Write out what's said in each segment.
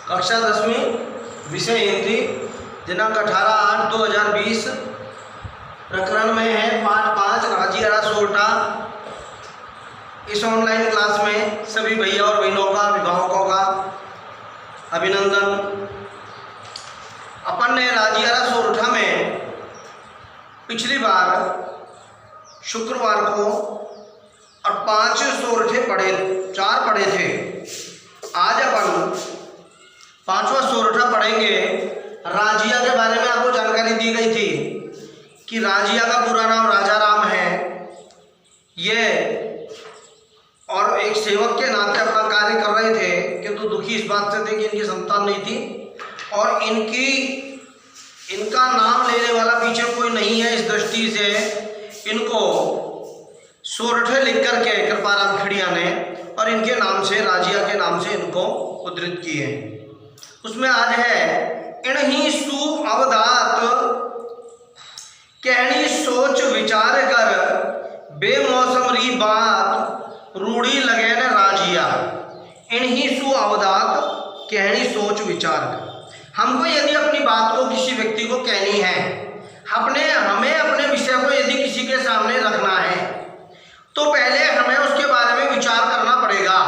कक्षा 10वीं विषय हिंदी दिनांक 18/8/2020 प्रकरण में है पाठ 5 राजियारा सोरठा। इस ऑनलाइन क्लास में सभी भैया और बहनों का अभिभावकों का अभिनंदन। अपन ने राजियारा सोरठा में पिछली बार शुक्रवार को और 5 सोरठे पढ़े, 4 पढ़े थे। आज अपन 5वां सोरठा पढ़ेंगे। राजिया के बारे में आपको जानकारी दी गई थी कि राजिया का पूरा नाम राजा राम है। ये और एक सेवक के नाते अपना कार्य कर रहे थे, किंतु दुखी इस बात से थे कि इनकी संतान नहीं थी और इनका नाम लेने वाला पीछे कोई नहीं है। इस दृष्टि से इनको सोरठे लिख करके कृपाराम खिड़िया ने और इनके नाम से, राजिया के नाम से इनको उद्धृत किए। उसमें आज है इन्हीं सु अवधात कहनी सोच विचार कर बेमौसम री बात रूढ़ी लगे न राजिया। इन्हीं सु अवधात कहनी सोच विचार कर। हमको यदि अपनी बात को किसी व्यक्ति को कहनी है, हमें अपने विषय को यदि किसी के सामने रखना है, तो पहले हमें उसके बारे में विचार करना पड़ेगा,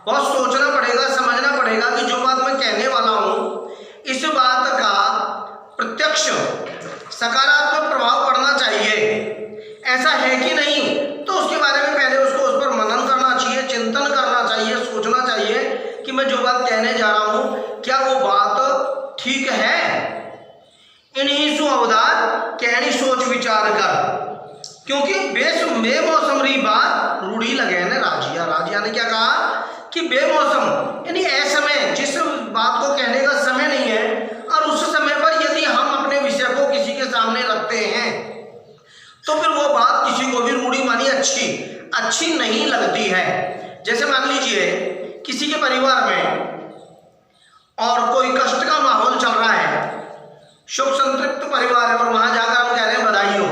बहुत सोचना पड़ेगा, समझना पड़ेगा कि जो बात मैं कहने वाला हूँ इस बात का प्रत्यक्ष सकारात्मक प्रभाव पड़ना चाहिए। ऐसा है कि नहीं, तो उसके बारे में पहले उसको उस पर मनन करना चाहिए, चिंतन करना चाहिए, सोचना चाहिए कि मैं जो बात कहने जा रहा हूँ क्या वो बात ठीक है। इन्हीं सु अवधात कहनी सोच विचार कर, क्योंकि बेमौसम री बात रूढ़ी लगे न राजिया। राजिया ने क्या कहा कि बेमौसम यानी असमय, जिस बात को कहने का समय नहीं है और उस समय पर यदि हम अपने विषय को किसी के सामने रखते हैं तो फिर वो बात किसी को भी रूढ़ी मानी अच्छी नहीं लगती है। जैसे मान लीजिए किसी के परिवार में और कोई कष्ट का माहौल चल रहा है, शोक संतृप्त परिवार है और वहां जाकर हम कह रहे हैं बधाई हो,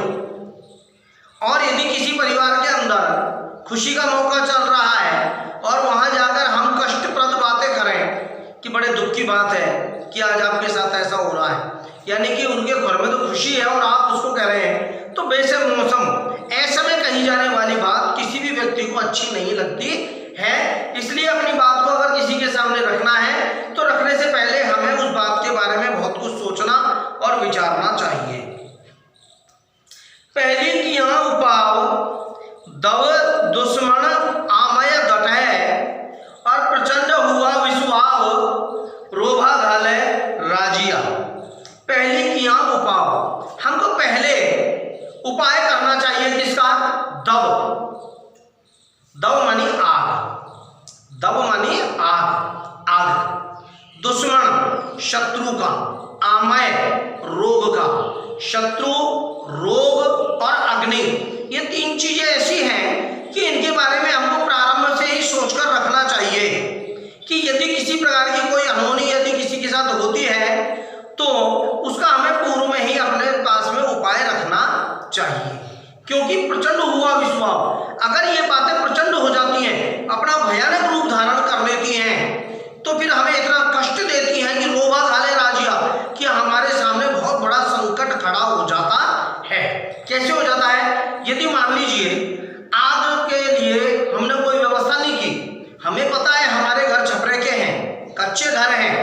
और यदि किसी परिवार के अंदर खुशी का मौका चल रहा है और वहां जाकर हम कष्टप्रद बातें करें कि बड़े दुख की बात है कि आज आपके साथ ऐसा हो रहा है, यानी कि उनके घर में तो खुशी है और आप उसको कह रहे हैं, तो बेमौसम ऐसे में कही जाने वाली बात किसी भी व्यक्ति को अच्छी नहीं लगती है। इसलिए अपनी बात को अगर किसी के सामने रखना है तो रखने से पहले हमें उस बात के बारे में बहुत कुछ सोचना और विचारना चाहिए। पहली किया उपाव दव दुश्मन आमय दटै और प्रचंड हुआ विश्वाव रोभा घाले राजिया। पहली किया उपाव, हमको पहले उपाय करना चाहिए किसका? दव मानी आग, दुश्मन शत्रु का, आमय रोग का। शत्रु, रोग और अग्नि, ये 3 चीजें ऐसी हैं कि इनके बारे में हमको प्रारंभ से ही सोचकर रखना चाहिए कि यदि किसी प्रकार की कोई अनहोनी यदि किसी के साथ होती है तो उसका हमें पूर्व में ही अपने पास में उपाय रखना चाहिए। क्योंकि प्रचंड हुआ विश्वास, अगर ये बातें प्रचंड हो जाती हैं, अपना भयानक रूप धारण कर लेती हैं, तो फिर हमें इतना कष्ट देती हैं कि रोबा खाले राजिया, कि हमारे सामने बहुत बड़ा संकट खड़ा हो जाता है। कैसे हो जाता है? यदि मान लीजिए आग के लिए हमने कोई व्यवस्था नहीं की, हमें पता है हमारे घर छपरे के हैं, कच्चे घर हैं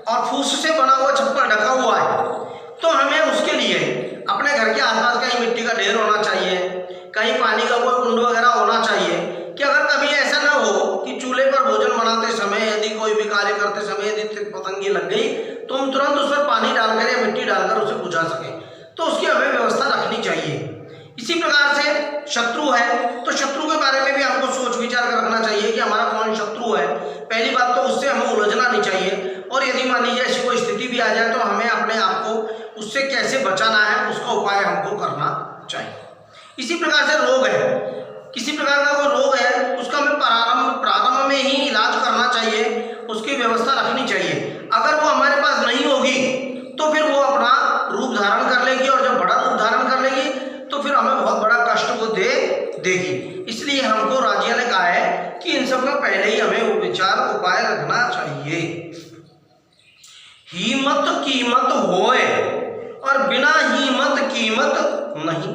और फूस से बना हुआ छप्पर ढका हुआ है, तो हमें उसके लिए अपने घर के आसपास कहीं मिट्टी का ढेर होना चाहिए, कहीं पानी का कोई कुंड वगैरह होना चाहिए कि अगर कभी ऐसा ना हो कि चूल्हे पर भोजन बनाते समय यदि कोई भी कार्य करते समय यदि पतंगी लग गई तो हम तुरंत उस पर पानी डालकर या मिट्टी डालकर उसे बुझा सकें, तो उसकी हमें व्यवस्था रखनी चाहिए। इसी प्रकार से शत्रु है तो शत्रु के बारे में भी हमको सोच विचार कर रखना चाहिए कि हमारा कौन शत्रु है। पहली बात तो उससे हमें उलझना नहीं चाहिए, और यदि मान लीजिए ऐसी कोई स्थिति भी आ जाए तो हमें अपने आप को उससे कैसे बचाना है उसका उपाय हमको करना चाहिए। इसी प्रकार से रोग है, किसी प्रकार का कोई रोग है उसका हमें प्रारंभ में ही इलाज करना चाहिए, उसकी व्यवस्था रखनी चाहिए। अगर वो हमारे पास नहीं होगी तो फिर वो अपना रूप धारण कर लेगी, और जब बड़ा रूप धारण कर लेगी तो फिर हमें बहुत बड़ा कष्ट वो देगी। इसलिए हमको राजिया ने कहा है कि इन सब का पहले ही हमें विचार उपाय रखना चाहिए। हीमत कीमत होए और बिना हीमत कीमत नहीं।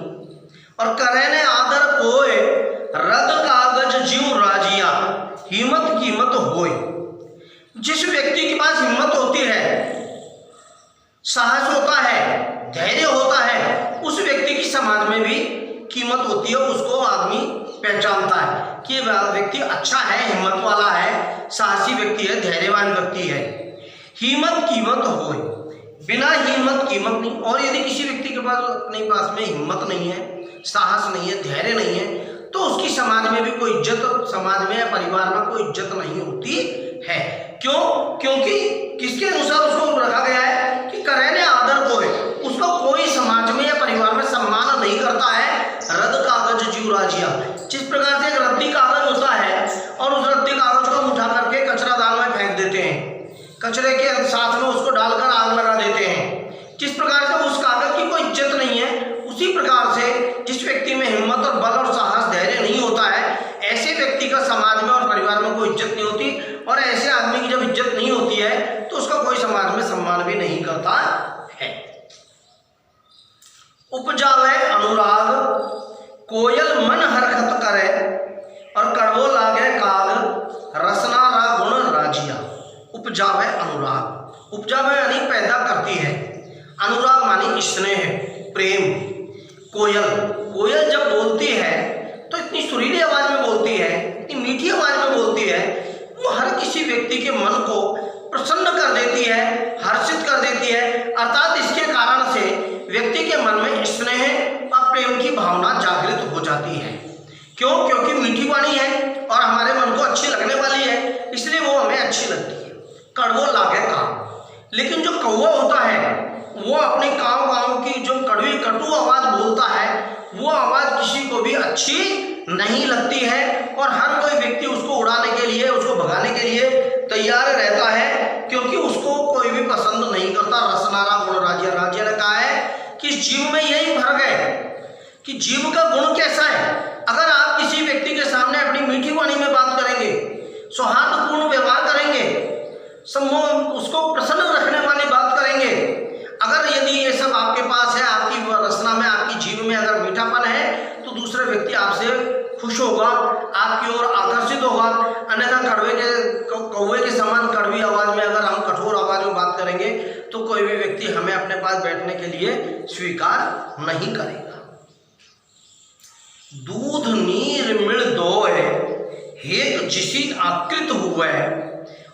और करे ने आदर कोय रद कागज जीव राजिया। हिम्मत कीमत होए, जिस व्यक्ति के पास हिम्मत होती है, साहस होता है, धैर्य होता है, उस व्यक्ति की समाज में भी कीमत होती है। उसको आदमी पहचानता है कि वह व्यक्ति अच्छा है, हिम्मत वाला है, साहसी व्यक्ति है, धैर्यवान व्यक्ति है। हिम्मत कीमत होए, बिना हिम्मत कीमत नहीं। और यदि किसी व्यक्ति के पास अपने पास में हिम्मत नहीं है, साहस नहीं है, धैर्य नहीं है, तो उसकी समाज में भी कोई इज्जत, समाज में या परिवार में कोई इज्जत नहीं होती है। क्यों? क्योंकि किसके अनुसार उसको रखा गया है कि करे ने आदर कोय, उसको कोई समाज में या परिवार में सम्मान नहीं करता है। रद्द कागज जीव राजिया, जिस प्रकार से एक रद्दी कागज होता है और उस रद्दी कागज को उठा करके कचरा दान में फेंक देते हैं, कचरे के साथ में उसको डालकर आग लगा देते हैं, जिस प्रकार से उस कागज की कोई इज्जत नहीं है, उसी प्रकार से जिस व्यक्ति में हिम्मत और बल और साहस, धैर्य नहीं होता है, ऐसे व्यक्ति का समाज में और परिवार में कोई इज्जत नहीं होती। और ऐसे आदमी की जब इज्जत नहीं होती है तो उसका कोई समाज में सम्मान भी नहीं करता है। उपजावे अनुराग कोयल मन हरकत करे और कड़वो लागे काग रसना रा गुण राजिया। उपजावे अनुराग, उपजावे यानी पैदा करती है, अनुराग मानी स्नेह, प्रेम। कोयल, कोयल जब बोलती है तो इतनी सुरीली आवाज में बोलती है, इतनी मीठी आवाज में बोलती है, वो हर किसी व्यक्ति के मन को प्रसन्न कर देती है, हर्षित कर देती है। अर्थात इसके कारण से व्यक्ति के मन में स्नेह और प्रेम की भावना जागृत हो जाती है। क्यों? क्योंकि मीठी वाणी है और हमारे मन को अच्छी लगने वाली है, इसलिए वो हमें अच्छी लगती है। कड़वो लागे काव, लेकिन जो कौवा होता है वो अपनी काव काव की जो कड़वी कटु आवाज बोलता है, वो आवाज किसी को भी अच्छी नहीं लगती है और हर कोई व्यक्ति उसको उड़ाने के लिए, उसको भगाने के लिए तैयार रहता है, क्योंकि उसको कोई भी पसंद नहीं करता। रसनारा गुण राजिया, राजिया ने कहा है कि जीव में यही फर्क है कि जीव का गुण कैसा है। अगर आप किसी व्यक्ति के सामने अपनी मीठी वाणी में बात करेंगे, सौहार्दपूर्ण व्यवहार करेंगे, उसको प्रसन्न रखने वाली बात करेंगे, अगर यदि ये सब आपके पास है, आपकी रचना में, आपकी जीव में अगर मीठापन है, तो दूसरे व्यक्ति आपसे खुश होगा, आपकी ओर आकर्षित होगा। अन्यथा कौवे के समान कड़वी आवाज में अगर हम कठोर आवाज में बात करेंगे तो कोई भी व्यक्ति हमें अपने पास बैठने के लिए स्वीकार नहीं करेगा। दूध नीर मिल दोय हेक जिसी आकृत हुए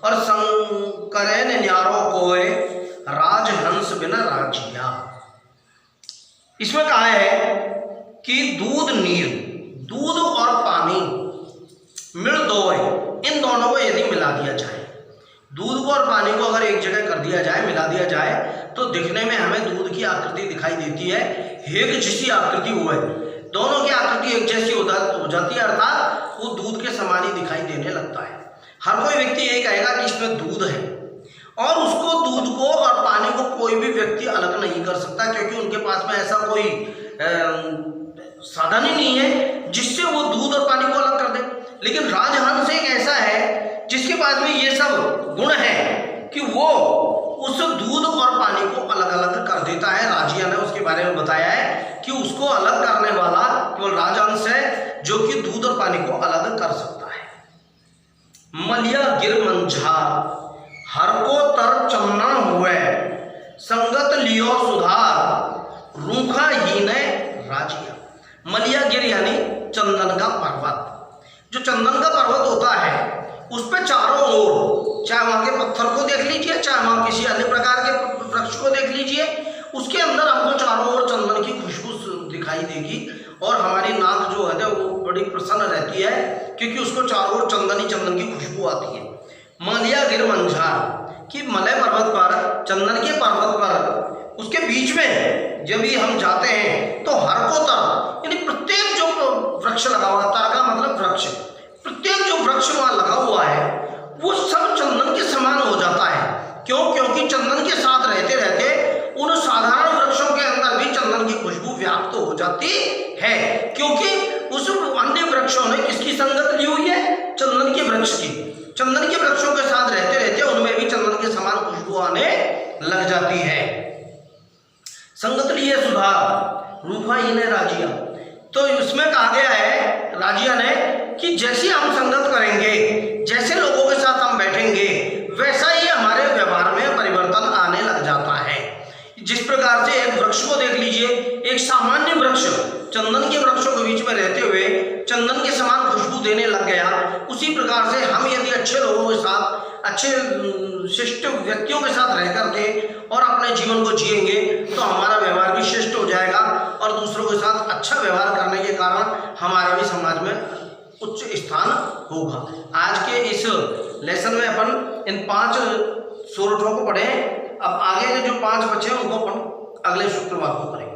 और संकरे न्यारो कोय राजहंस बिना राजिया। इसमें कहा है कि दूध नीर, दूध और पानी, मिल दो है, इन दोनों को यदि मिला दिया जाए, दूध को और पानी को अगर एक जगह कर दिया जाए, मिला दिया जाए, तो दिखने में हमें दूध की आकृति दिखाई देती है, एक जैसी आकृति हुआ है, दोनों की आकृति एक जैसी हो जाती है, अर्थात वो दूध के समान ही दिखाई देने लगता है। हर कोई व्यक्ति यही कहेगा कि इसमें दूध है, और उसको, दूध को और पानी को कोई भी व्यक्ति अलग नहीं कर सकता, क्योंकि उनके पास में ऐसा कोई साधन ही नहीं है जिससे वो दूध और पानी को अलग कर दे। लेकिन राजहंस एक ऐसा है जिसके पास में ये सब गुण है कि वो उस दूध और पानी को अलग अलग कर देता है। राजिया ने उसके बारे में बताया है कि उसको अलग करने वाला केवल राजहंस है, जो कि दूध और पानी को अलग कर सकता है। मलिया गिर मंझार हर को तर चमन हुए संगत लियो सुधार रूखा ही ने राजिया। मलिया गिर यानी चंदन का पर्वत। जो चंदन का पर्वत होता है उस पे चारों ओर, चाहे वहां के पत्थर को देख लीजिए, चाहे वहां किसी अन्य प्रकार के वृक्ष को देख लीजिए, उसके अंदर हमको चारों ओर चंदन की खुशबू दिखाई देगी और हमारी नाक जो है वो बड़ी प्रसन्न रहती है, क्योंकि उसको चारों ओर चंदन की खुशबू आती है। मलिया गिर मंझार कि मलय पर्वत पर, चंदन के पर्वत पर, उसके बीच में जब भी हम जाते हैं तो हर को तर यानी प्रत्येक जो वृक्ष लगा हुआ, तर का मतलब वृक्ष, प्रत्येक जो वृक्ष वहां लगा हुआ है वो सब चंदन के समान हो जाता है। क्यों? क्योंकि चंदन के साथ रहते रहते उन साधारण वृक्षों के अंदर भी चंदन की खुशबू व्याप्त हो जाती है, क्योंकि उस अन्य वृक्षों ने किसकी संगत ली हुई है? चंदन के वृक्ष की। चंदन के वृक्षों के साथ रहते रहते उनमें भी चंदन के समान खुशबू खुशबू आने लग जाती है। संगत लिए सुधार रूपा इन्हें राजिया। तो इसमें कहा गया है राजिया ने कि जैसी हम संगत करेंगे, जैसे लोगों के साथ हम बैठेंगे, वैसा ही हमारे व्यवहार में परिवर्तन आने लग जाता है। जिस प्रकार से एक वृक्ष को देख लीजिए, एक सामान्य वृक्ष चंदन के वृक्षों के बीच में रहते हुए चंदन के समान खुशबू देने लग गया, उसी प्रकार से हम यदि अच्छे लोगों के साथ, अच्छे शिष्ट व्यक्तियों के साथ रह करके और अपने जीवन को जिएंगे तो हमारा व्यवहार भी शिष्ट हो जाएगा और दूसरों के साथ अच्छा व्यवहार करने के कारण हमारा भी समाज में उच्च स्थान होगा। आज के इस लेसन में अपन इन 5 सोरठों को पढ़े। अब आगे के जो 5 बचे हैं उनको अपन अगले शुक्रवार को करेंगे।